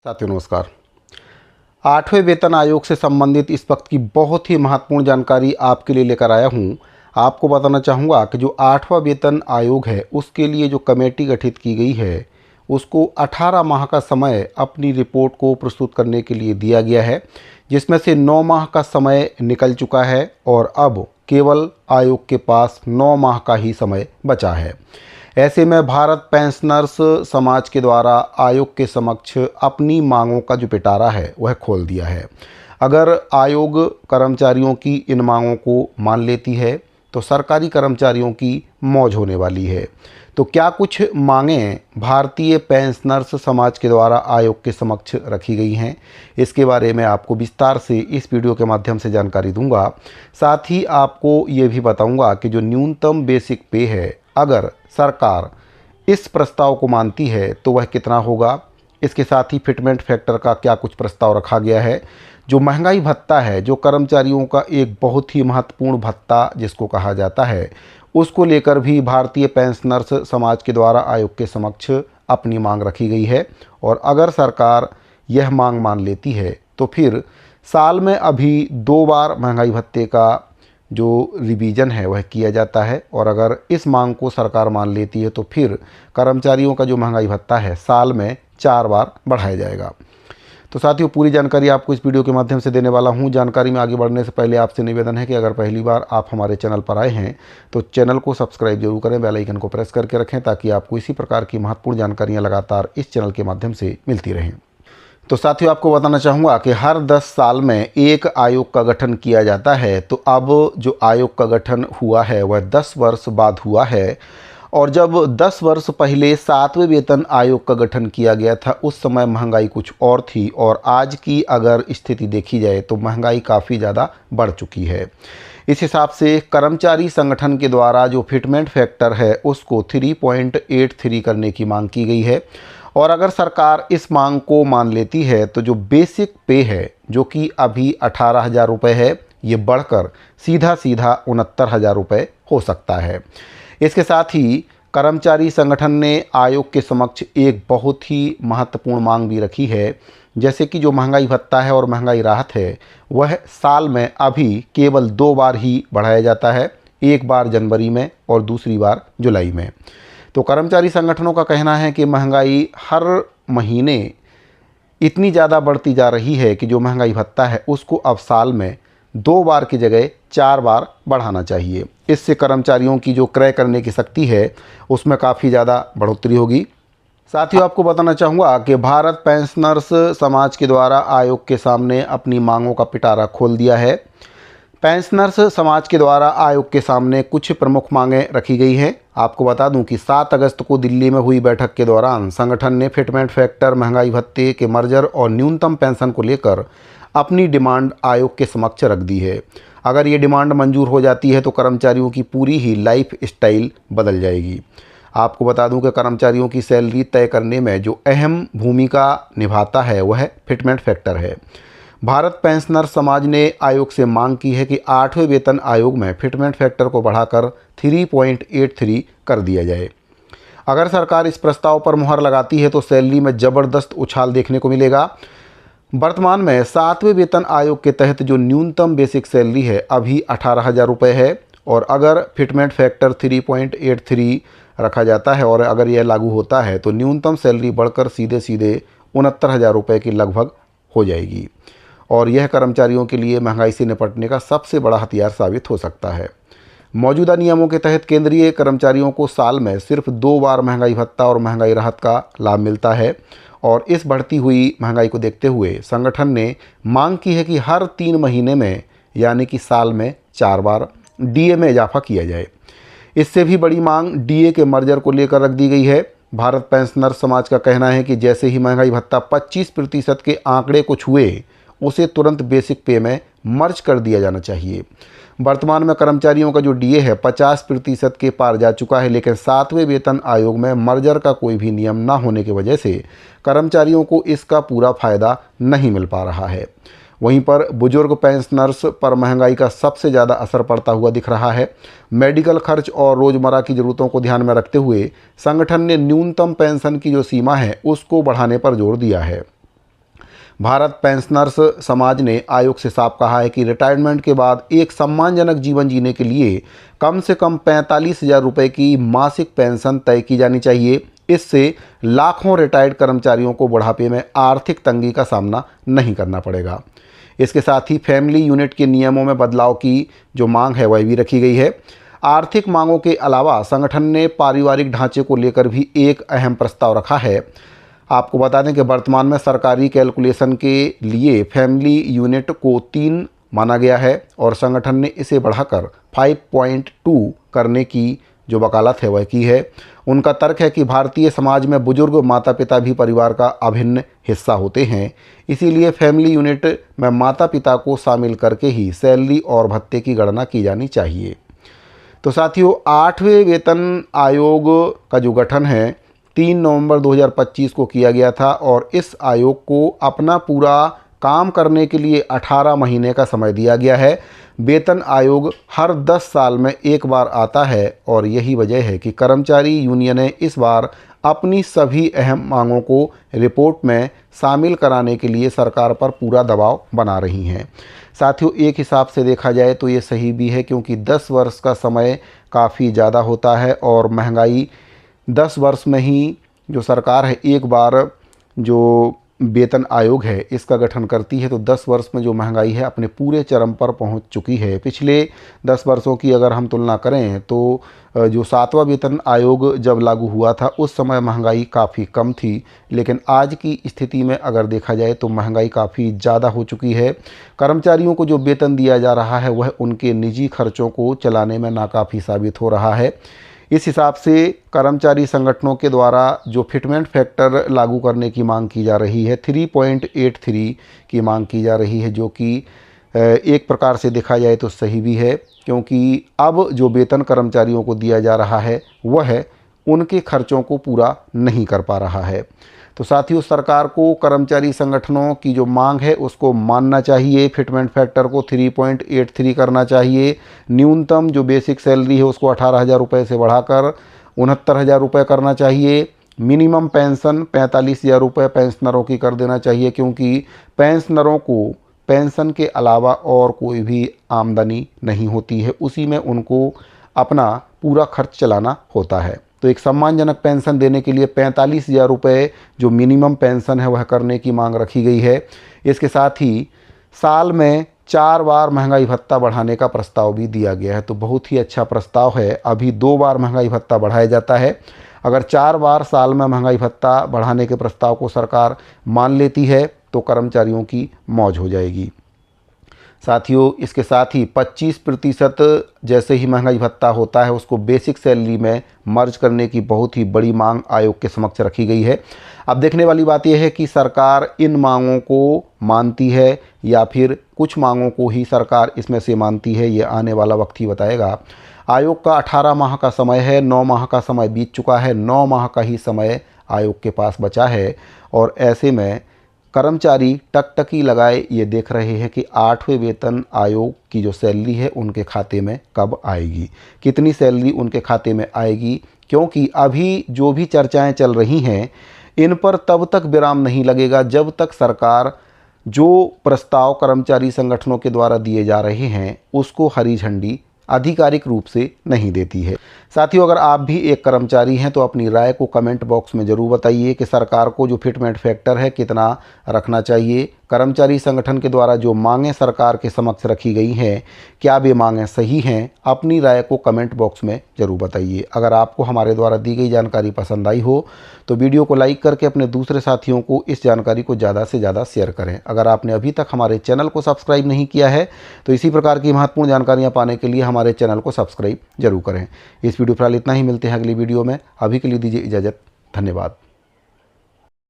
साथियों नमस्कार। आठवें वेतन आयोग से संबंधित इस वक्त की बहुत ही महत्वपूर्ण जानकारी आपके लिए लेकर आया हूं। आपको बताना चाहूँगा कि जो आठवां वेतन आयोग है उसके लिए जो कमेटी गठित की गई है उसको 18 माह का समय अपनी रिपोर्ट को प्रस्तुत करने के लिए दिया गया है, जिसमें से 9 माह का समय निकल चुका है और अब केवल आयोग के पास 9 माह का ही समय बचा है। ऐसे में भारत पेंशनर्स समाज के द्वारा आयोग के समक्ष अपनी मांगों का जो पिटारा है वह खोल दिया है। अगर आयोग कर्मचारियों की इन मांगों को मान लेती है तो सरकारी कर्मचारियों की मौज होने वाली है। तो क्या कुछ मांगें भारतीय पेंशनर्स समाज के द्वारा आयोग के समक्ष रखी गई हैं, इसके बारे में आपको विस्तार से इस वीडियो के माध्यम से जानकारी दूंगा। साथ ही आपको ये भी बताऊंगा कि जो न्यूनतम बेसिक पे है, अगर सरकार इस प्रस्ताव को मानती है तो वह कितना होगा। इसके साथ ही फिटमेंट फैक्टर का क्या कुछ प्रस्ताव रखा गया है। जो महंगाई भत्ता है, जो कर्मचारियों का एक बहुत ही महत्वपूर्ण भत्ता जिसको कहा जाता है, उसको लेकर भी भारतीय पेंशनर्स समाज के द्वारा आयोग के समक्ष अपनी मांग रखी गई है। और अगर सरकार यह मांग मान लेती है तो फिर साल में अभी 2 बार महंगाई भत्ते का जो रिवीजन है वह किया जाता है। और अगर इस मांग को सरकार मान लेती है तो फिर कर्मचारियों का जो महंगाई भत्ता है साल में 4 बार बढ़ाया जाएगा। तो साथियों, पूरी जानकारी आपको इस वीडियो के माध्यम से देने वाला हूं। जानकारी में आगे बढ़ने से पहले आपसे निवेदन है कि अगर पहली बार आप हमारे चैनल पर आए हैं तो चैनल को सब्सक्राइब जरूर करें, बेल आइकन को प्रेस करके रखें ताकि आपको इसी प्रकार की महत्वपूर्ण जानकारियाँ लगातार इस चैनल के माध्यम से मिलती रहें। तो साथियों, आपको बताना चाहूँगा कि हर 10 साल में एक आयोग का गठन किया जाता है। तो अब जो आयोग का गठन हुआ है वह 10 वर्ष बाद हुआ है। और जब 10 वर्ष पहले 7वें वेतन आयोग का गठन किया गया था उस समय महंगाई कुछ और थी, और आज की अगर स्थिति देखी जाए तो महंगाई काफ़ी ज़्यादा बढ़ चुकी है। इस हिसाब से कर्मचारी संगठन के द्वारा जो फिटमेंट फैक्टर है उसको 3.83 करने की मांग की गई है। और अगर सरकार इस मांग को मान लेती है तो जो बेसिक पे है, जो कि अभी 18,000 रुपये है, ये बढ़कर सीधा 69,000 रुपये हो सकता है। इसके साथ ही कर्मचारी संगठन ने आयोग के समक्ष एक बहुत ही महत्वपूर्ण मांग भी रखी है, जैसे कि जो महंगाई भत्ता है और महंगाई राहत है वह साल में अभी केवल 2 बार ही बढ़ाया जाता है, एक बार जनवरी में और दूसरी बार जुलाई में। तो कर्मचारी संगठनों का कहना है कि महंगाई हर महीने इतनी ज़्यादा बढ़ती जा रही है कि जो महंगाई भत्ता है उसको अब साल में 2 बार की जगह 4 बार बढ़ाना चाहिए। इससे कर्मचारियों की जो क्रय करने की शक्ति है उसमें काफ़ी ज़्यादा बढ़ोतरी होगी। साथियों, आपको बताना चाहूँगा कि भारत पेंशनर्स समाज के द्वारा आयोग के सामने अपनी मांगों का पिटारा खोल दिया है। पेंशनर्स समाज के द्वारा आयोग के सामने कुछ प्रमुख मांगें रखी गई हैं। आपको बता दूं कि 7 अगस्त को दिल्ली में हुई बैठक के दौरान संगठन ने फिटमेंट फैक्टर, महंगाई भत्ते के मर्जर और न्यूनतम पेंशन को लेकर अपनी डिमांड आयोग के समक्ष रख दी है। अगर ये डिमांड मंजूर हो जाती है तो कर्मचारियों की पूरी ही लाइफ स्टाइल बदल जाएगी। आपको बता दूं कि कर्मचारियों की सैलरी तय करने में जो अहम भूमिका निभाता है वह फिटमेंट फैक्टर है। भारत पेंशनर समाज ने आयोग से मांग की है कि 8वें वेतन आयोग में फिटमेंट फैक्टर को बढ़ाकर 3.83 कर दिया जाए। अगर सरकार इस प्रस्ताव पर मुहर लगाती है तो सैलरी में ज़बरदस्त उछाल देखने को मिलेगा। वर्तमान में 7वें वेतन आयोग के तहत जो न्यूनतम बेसिक सैलरी है अभी 18,000 रुपये है, और अगर फिटमेंट फैक्टर 3.83 रखा जाता है और अगर यह लागू होता है तो न्यूनतम सैलरी बढ़कर सीधे 69,000 रुपये की लगभग हो जाएगी। और यह कर्मचारियों के लिए महंगाई से निपटने का सबसे बड़ा हथियार साबित हो सकता है। मौजूदा नियमों के तहत केंद्रीय कर्मचारियों को साल में सिर्फ 2 बार महंगाई भत्ता और महंगाई राहत का लाभ मिलता है। और इस बढ़ती हुई महंगाई को देखते हुए संगठन ने मांग की है कि हर 3 महीने में यानी कि साल में 4 बार डीए में इजाफा किया जाए। इससे भी बड़ी मांग डीए के मर्जर को लेकर रख दी गई है। भारत पेंशनर समाज का कहना है कि जैसे ही महंगाई भत्ता 25% के आंकड़े को छुए उसे तुरंत बेसिक पे में मर्ज कर दिया जाना चाहिए। वर्तमान में कर्मचारियों का जो डीए है 50% के पार जा चुका है, लेकिन 7वें वेतन आयोग में मर्जर का कोई भी नियम न होने की वजह से कर्मचारियों को इसका पूरा फायदा नहीं मिल पा रहा है। वहीं पर बुजुर्ग पेंशनर्स पर महंगाई का सबसे ज़्यादा असर पड़ता हुआ दिख रहा है। मेडिकल खर्च और रोज़मर्रा की ज़रूरतों को ध्यान में रखते हुए संगठन ने न्यूनतम पेंशन की जो सीमा है उसको बढ़ाने पर जोर दिया है। भारत पेंशनर्स समाज ने आयोग से साफ कहा है कि रिटायरमेंट के बाद एक सम्मानजनक जीवन जीने के लिए कम से कम 45,000 रुपये की मासिक पेंशन तय की जानी चाहिए। इससे लाखों रिटायर्ड कर्मचारियों को बुढ़ापे में आर्थिक तंगी का सामना नहीं करना पड़ेगा। इसके साथ ही फैमिली यूनिट के नियमों में बदलाव की जो मांग है वह भी रखी गई है। आर्थिक मांगों के अलावा संगठन ने पारिवारिक ढांचे को लेकर भी एक अहम प्रस्ताव रखा है। आपको बता दें कि वर्तमान में सरकारी कैलकुलेशन के लिए फैमिली यूनिट को 3 माना गया है और संगठन ने इसे बढ़ाकर 5.2 करने की जो वकालत है वह की है। उनका तर्क है कि भारतीय समाज में बुजुर्ग माता पिता भी परिवार का अभिन्न हिस्सा होते हैं, इसीलिए फैमिली यूनिट में माता पिता को शामिल करके ही सैलरी और भत्ते की गणना की जानी चाहिए। तो साथियों, 8वें वेतन आयोग का जो गठन है 3 नवंबर 2025 को किया गया था और इस आयोग को अपना पूरा काम करने के लिए 18 महीने का समय दिया गया है। वेतन आयोग हर 10 साल में एक बार आता है और यही वजह है कि कर्मचारी यूनियनें इस बार अपनी सभी अहम मांगों को रिपोर्ट में शामिल कराने के लिए सरकार पर पूरा दबाव बना रही हैं। साथियों, एक हिसाब से देखा जाए तो ये सही भी है, क्योंकि 10 वर्ष का समय काफ़ी ज़्यादा होता है और महंगाई 10 वर्ष में ही जो सरकार है एक बार जो वेतन आयोग है इसका गठन करती है, तो 10 वर्ष में जो महंगाई है अपने पूरे चरम पर पहुंच चुकी है। पिछले 10 वर्षों की अगर हम तुलना करें तो जो 7वां वेतन आयोग जब लागू हुआ था उस समय महंगाई काफ़ी कम थी, लेकिन आज की स्थिति में अगर देखा जाए तो महंगाई काफ़ी ज़्यादा हो चुकी है। कर्मचारियों को जो वेतन दिया जा रहा है वह उनके निजी खर्चों को चलाने में नाकाफ़ी साबित हो रहा है। इस हिसाब से कर्मचारी संगठनों के द्वारा जो फिटमेंट फैक्टर लागू करने की मांग की जा रही है 3.83 की मांग की जा रही है, जो कि एक प्रकार से देखा जाए तो सही भी है, क्योंकि अब जो वेतन कर्मचारियों को दिया जा रहा है वह उनके खर्चों को पूरा नहीं कर पा रहा है। तो साथियों, सरकार को कर्मचारी संगठनों की जो मांग है उसको मानना चाहिए। फिटमेंट फैक्टर को 3.83 करना चाहिए। न्यूनतम जो बेसिक सैलरी है उसको 18,000 रुपये से बढ़ाकर 69,000 रुपये करना चाहिए। मिनिमम पेंशन 45,000 रुपये पेंशनरों की कर देना चाहिए, क्योंकि पेंशनरों को पेंशन के अलावा और कोई भी आमदनी नहीं होती है, उसी में उनको अपना पूरा खर्च चलाना होता है। तो एक सम्मानजनक पेंशन देने के लिए 45,000 रुपये जो मिनिमम पेंशन है वह करने की मांग रखी गई है। इसके साथ ही साल में 4 बार महंगाई भत्ता बढ़ाने का प्रस्ताव भी दिया गया है। तो बहुत ही अच्छा प्रस्ताव है। अभी 2 बार महंगाई भत्ता बढ़ाया जाता है। अगर 4 बार साल में महंगाई भत्ता बढ़ाने के प्रस्ताव को सरकार मान लेती है तो कर्मचारियों की मौज हो जाएगी। साथियों, इसके साथ ही 25% जैसे ही महंगाई भत्ता होता है उसको बेसिक सैलरी में मर्ज करने की बहुत ही बड़ी मांग आयोग के समक्ष रखी गई है। अब देखने वाली बात यह है कि सरकार इन मांगों को मानती है या फिर कुछ मांगों को ही सरकार इसमें से मानती है, ये आने वाला वक्त ही बताएगा। आयोग का 18 माह का समय है, 9 माह का समय बीत चुका है, 9 माह का ही समय आयोग के पास बचा है और ऐसे में कर्मचारी टकटकी लगाए ये देख रहे हैं कि 8वें वेतन आयोग की जो सैलरी है उनके खाते में कब आएगी, कितनी सैलरी उनके खाते में आएगी, क्योंकि अभी जो भी चर्चाएं चल रही हैं इन पर तब तक विराम नहीं लगेगा जब तक सरकार जो प्रस्ताव कर्मचारी संगठनों के द्वारा दिए जा रहे हैं उसको हरी झंडी आधिकारिक रूप से नहीं देती है। साथियों, अगर आप भी एक कर्मचारी हैं तो अपनी राय को कमेंट बॉक्स में ज़रूर बताइए कि सरकार को जो फिटमेंट फैक्टर है कितना रखना चाहिए। कर्मचारी संगठन के द्वारा जो मांगें सरकार के समक्ष रखी गई हैं, क्या वे मांगें सही हैं? अपनी राय को कमेंट बॉक्स में ज़रूर बताइए। अगर आपको हमारे द्वारा दी गई जानकारी पसंद आई हो तो वीडियो को लाइक करके अपने दूसरे साथियों को इस जानकारी को ज़्यादा से ज़्यादा शेयर करें। अगर आपने अभी तक हमारे चैनल को सब्सक्राइब नहीं किया है तो इसी प्रकार की महत्वपूर्ण जानकारियाँ पाने के लिए हमारे चैनल को सब्सक्राइब जरूर करें। इस वीडियो फिलहाल इतना ही, मिलते हैं अगली वीडियो में। अभी के लिए दीजिए इजाज़त। धन्यवाद।